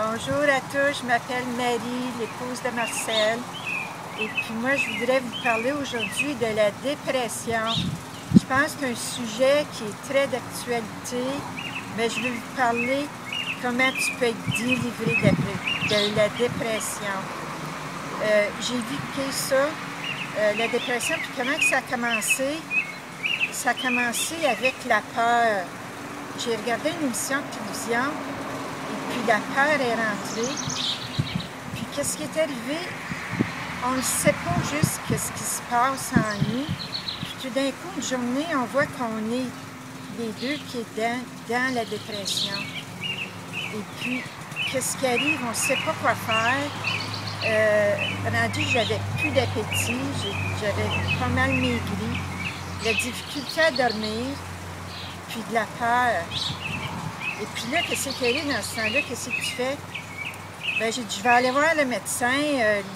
Bonjour à tous, je m'appelle Marie, l'épouse de Marcel. Et puis moi, je voudrais vous parler aujourd'hui de la dépression. Je pense que c'est un sujet qui est très d'actualité, mais je veux vous parler comment tu peux être délivré de la dépression. J'ai vécu ça, la dépression, puis comment que ça a commencé? Ça a commencé avec la peur. J'ai regardé une émission de télévision, et puis la peur est rentrée. Puis qu'est-ce qui est arrivé? On ne sait pas juste ce qui se passe en nous. Puis tout d'un coup, une journée, on voit qu'on est les deux pieds dans la dépression. Et puis, qu'est-ce qui arrive? On ne sait pas quoi faire. Rendu, j'avais plus d'appétit, j'avais pas mal maigri, la difficulté à dormir, puis de la peur. Et puis là, qu'est-ce qui arrive dans ce temps-là? Qu'est-ce que tu fais? Bien, j'ai dit, je vais aller voir le médecin.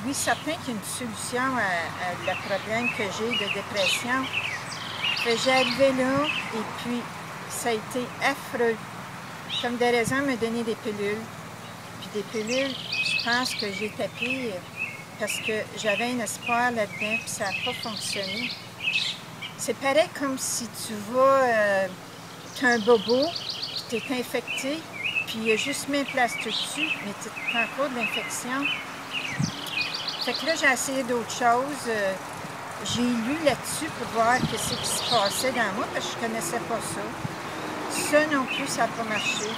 Lui, certain qu'il y a une solution à le problème que j'ai de dépression. J'ai arrivé là, et puis ça a été affreux. Comme des raisons, me donner des pilules. Puis des pilules, je pense que j'étais pire, parce que j'avais un espoir là-dedans, puis ça n'a pas fonctionné. C'est pareil comme si tu vas, tu as un bobo, tu es infecté, puis il y a juste mis un plaster dessus, mais tu prends pas de l'infection. Fait que là, j'ai essayé d'autres choses. J'ai lu là-dessus pour voir ce qui se passait dans moi, parce que je connaissais pas ça. Ça non plus, ça n'a pas marché.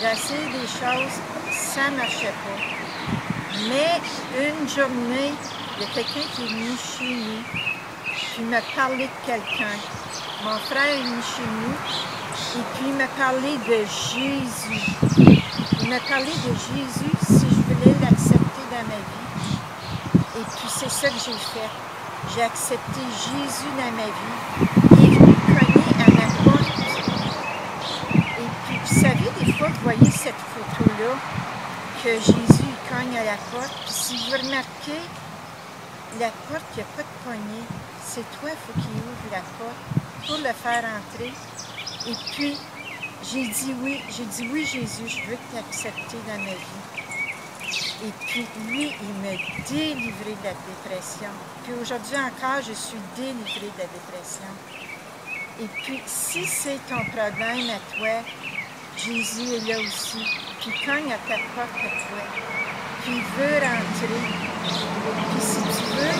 J'ai essayé des choses, ça ne marchait pas. Mais une journée, il y a quelqu'un qui est venu chez nous, puis il m'a parlé de quelqu'un. Mon frère est venu chez nous, et puis il m'a parlé de Jésus. Il m'a parlé de Jésus si je voulais l'accepter dans ma vie. Et puis c'est ça que j'ai fait. J'ai accepté Jésus dans ma vie. Il est venu cogner à ma porte. Et puis, vous savez, des fois, vous voyez cette photo-là, que Jésus il cogne à la porte. Puis si vous remarquez, la porte, il n'y a pas de poignée. C'est toi, il faut qu'il ouvre la porte pour le faire entrer. Et puis, j'ai dit oui, Jésus, je veux t'accepter dans ma vie. Et puis, lui, il m'a délivré de la dépression. Puis aujourd'hui encore, je suis délivrée de la dépression. Et puis, si c'est ton problème à toi, Jésus est là aussi. Puis il cogne à ta porte à toi. Puis il veut rentrer. Puis si tu veux,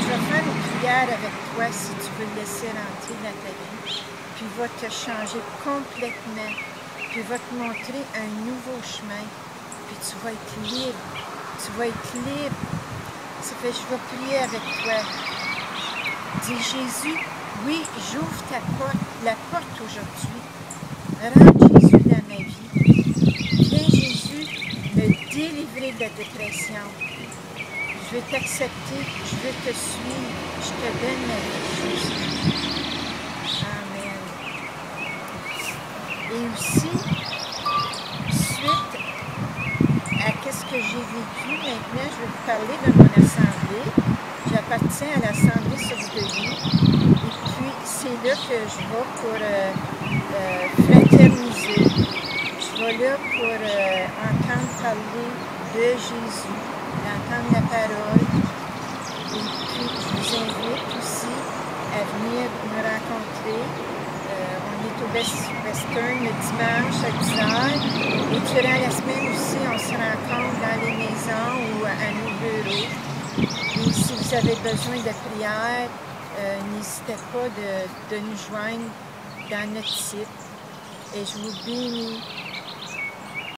je vais faire une prière avec toi si tu veux le laisser rentrer dans ta vie. Puis il va te changer complètement. Puis il va te montrer un nouveau chemin. Puis tu vas être libre. Tu vas être libre. Ça fait que je vais prier avec toi. Dis Jésus, oui, j'ouvre ta porte, la porte aujourd'hui. Rentre Jésus dans ma vie. Viens Jésus me délivrer de la dépression. Je veux t'accepter, je veux te suivre, je te donne ma vie, Jésus. Amen. Et aussi, suite à ce que j'ai vécu, maintenant je vais vous parler de mon assemblée. J'appartiens à l'Assemblée sur Denis. Et puis, c'est là que je vais pour fraterniser. Je vais là pour entendre parler de Jésus, d'entendre la parole. Et puis, je vous invite aussi à venir me rencontrer. On est au Western le dimanche à 10h. Et durant la semaine aussi, on se rencontre dans les maisons ou à nos bureaux. Et si vous avez besoin de prière, n'hésitez pas de nous joindre dans notre site. Et je vous bénis.